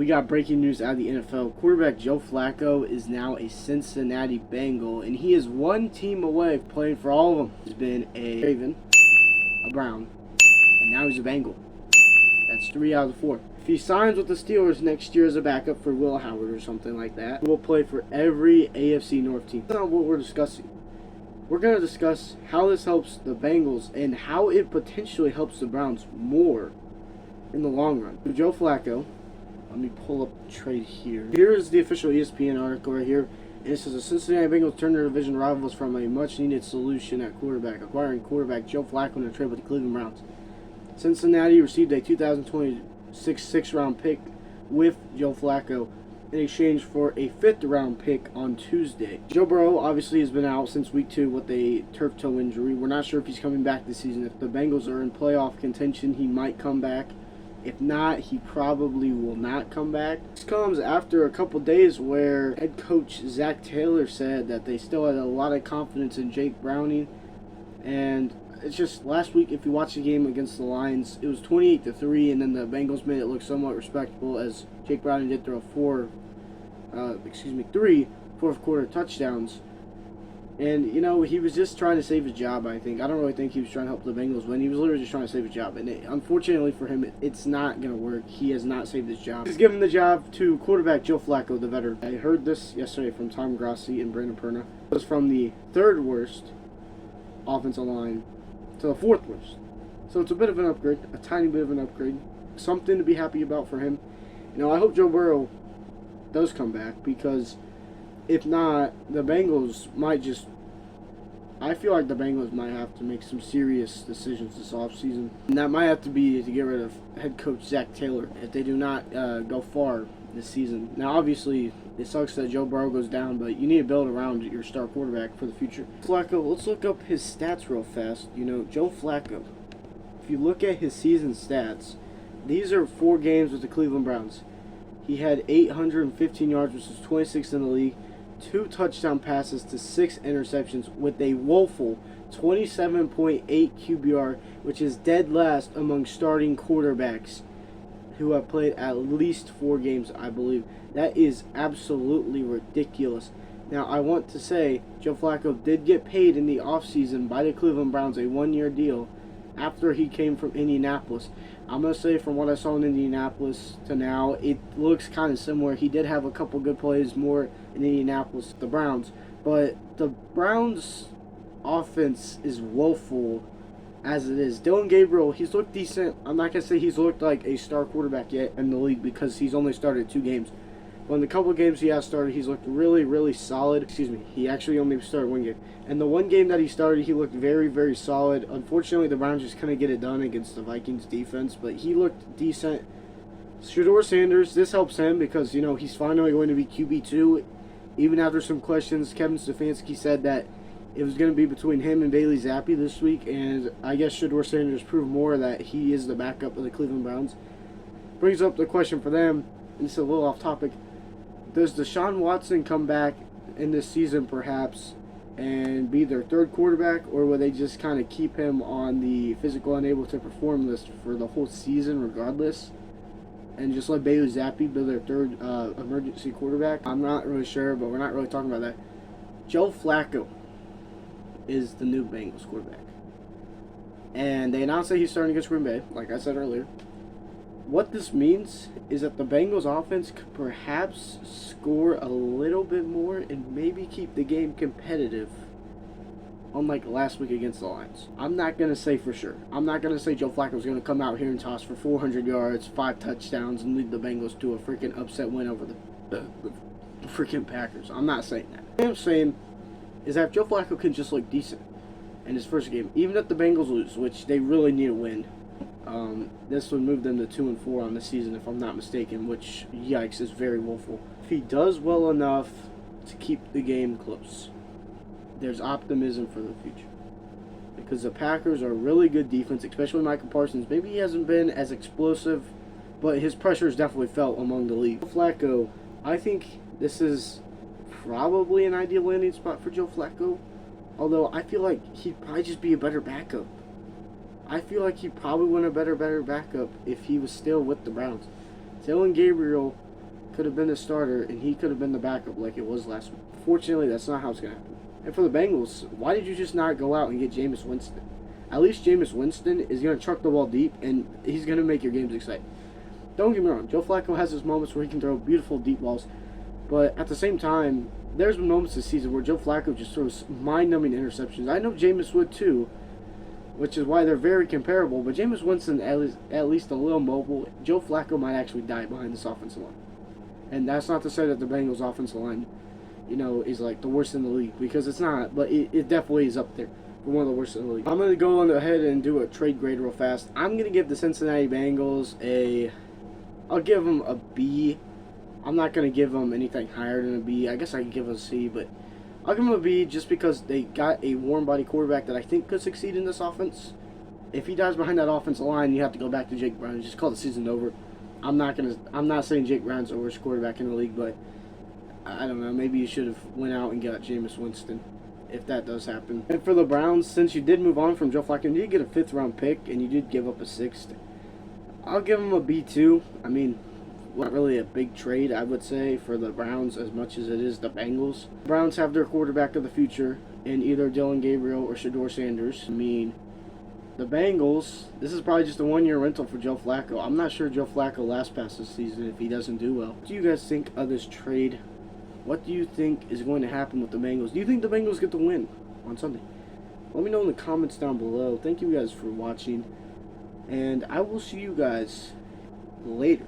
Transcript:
We got breaking news out of the NFL. Quarterback Joe Flacco is now a Cincinnati Bengal, and he is one team away from playing for all of them. He's been a Raven, a Brown, and now he's a Bengal. That's 3 out of 4. If he signs with the Steelers next year as a backup for Will Howard or something like that, he will play for every AFC North team. That's not what we're discussing. We're going to discuss how this helps the Bengals and how it potentially helps the Browns more in the long run. Joe Flacco. Let me pull up the trade here. Here is the official ESPN article right here. And it says the Cincinnati Bengals turned their division rivals from a much-needed solution at quarterback, acquiring quarterback Joe Flacco in a trade with the Cleveland Browns. Cincinnati received a 2026 sixth-round pick with Joe Flacco in exchange for a fifth-round pick on Tuesday. Joe Burrow obviously has been out since week 2 with a turf toe injury. We're not sure if he's coming back this season. If the Bengals are in playoff contention, he might come back. If not, he probably will not come back. This comes after a couple days where head coach Zach Taylor said that they still had a lot of confidence in Jake Browning. And it's just last week, if you watch the game against the Lions, it was 28-3, and then the Bengals made it look somewhat respectable as Jake Browning did throw 3 fourth-quarter touchdowns. And, you know, he was just trying to save his job, I think. I don't really think he was trying to help the Bengals win. He was literally just trying to save his job. And unfortunately for him, it's not going to work. He has not saved his job. He's given the job to quarterback Joe Flacco, the veteran. I heard this yesterday from Tom Grossi and Brandon Perna. It was from the 3rd worst offensive line to the 4th worst. So it's a bit of an upgrade, a tiny bit of an upgrade. Something to be happy about for him. You know, I hope Joe Burrow does come back, because if not, the Bengals might just... I feel like the Bengals might have to make some serious decisions this offseason. And that might have to be to get rid of head coach Zach Taylor if they do not go far this season. Now, obviously, it sucks that Joe Burrow goes down, but you need to build around your star quarterback for the future. Flacco, let's look up his stats real fast. You know, Joe Flacco, if you look at his season stats, these are 4 games with the Cleveland Browns. He had 815 yards, which is 26th in the league. 2 touchdown passes to 6 interceptions with a woeful 27.8 QBR, which is dead last among starting quarterbacks who have played at least 4 games, I believe. That is absolutely ridiculous. Now, I want to say Joe Flacco did get paid in the offseason by the Cleveland Browns a 1-year deal after he came from Indianapolis. I'm going to say from what I saw in Indianapolis to now, it looks kind of similar. He did have a couple good plays more in Indianapolis, the Browns. But the Browns' offense is woeful as it is. Dylan Gabriel, he's looked decent. I'm not going to say he's looked like a star quarterback yet in the league because he's only started 2 games. But in the couple games he has started, he's looked really, really solid. He actually only started 1 game. And the 1 game that he started, he looked very, very solid. Unfortunately, the Browns just couldn't get it done against the Vikings defense, but he looked decent. Shedeur Sanders, this helps him because, you know, he's finally going to be QB2. Even after some questions, Kevin Stefanski said that it was going to be between him and Bailey Zappi this week, and I guess Shedeur Sanders proved more that he is the backup of the Cleveland Browns. Brings up the question for them, and it's a little off topic. Does Deshaun Watson come back in this season perhaps and be their 3rd quarterback, or will they just kind of keep him on the physical unable to perform list for the whole season regardless and just let Bailey Zappi be their 3rd emergency quarterback? I'm not really sure, but we're not really talking about that. Joe Flacco is the new Bengals quarterback. And they announced that he's starting against Green Bay, like I said earlier. What this means is that the Bengals offense could perhaps score a little bit more and maybe keep the game competitive, unlike last week against the Lions. I'm not going to say for sure. I'm not going to say Joe Flacco is going to come out here and toss for 400 yards, 5 touchdowns, and lead the Bengals to a freaking upset win over the freaking Packers. I'm not saying that. What I'm saying is that if Joe Flacco can just look decent in his first game, even if the Bengals lose, which they really need a win, this would move them to 2-4 on the season, if I'm not mistaken, which, yikes, is very woeful. If he does well enough to keep the game close, there's optimism for the future. Because the Packers are a really good defense, especially Michael Parsons. Maybe he hasn't been as explosive, but his pressure is definitely felt among the league. Flacco, I think this is probably an ideal landing spot for Joe Flacco, although I feel like he'd probably just be a better backup. I feel like he probably won a better backup if he was still with the Browns. Dylan Gabriel could have been the starter, and he could have been the backup like it was last week. Fortunately, that's not how it's going to happen. And for the Bengals, why did you just not go out and get Jameis Winston? At least Jameis Winston is going to chuck the ball deep, and he's going to make your games exciting. Don't get me wrong, Joe Flacco has his moments where he can throw beautiful deep balls, but at the same time, there's been moments this season where Joe Flacco just throws mind-numbing interceptions. I know Jameis would too, which is why they're very comparable, but Jameis Winston at least a little mobile. Joe Flacco might actually die behind this offensive line. And that's not to say that the Bengals offensive line, is like the worst in the league, because it's not, but it definitely is up there for one of the worst in the league. I'm going to go on ahead and do a trade grade real fast. I'm going to give the Cincinnati Bengals I'll give them a B. I'm not going to give them anything higher than a B. I guess I could give them a C, but I'll give them a B just because they got a warm-body quarterback that I think could succeed in this offense. If he dies behind that offensive line, you have to go back to Jake Brown and just call the season over. I'm not saying Jake Brown's the worst quarterback in the league, but I don't know. Maybe you should have went out and got Jameis Winston, if that does happen. And for the Browns, since you did move on from Joe Flacco, you did get a 5th-round pick, and you did give up a 6th. I'll give them a B2. I mean, not really a big trade, I would say, for the Browns as much as it is the Bengals. The Browns have their quarterback of the future in either Dylan Gabriel or Shedeur Sanders. I mean, the Bengals, this is probably just a 1-year rental for Joe Flacco. I'm not sure Joe Flacco lasts past this season if he doesn't do well. What do you guys think of this trade? What do you think is going to happen with the Bengals? Do you think the Bengals get the win on Sunday? Let me know in the comments down below. Thank you guys for watching, and I will see you guys later.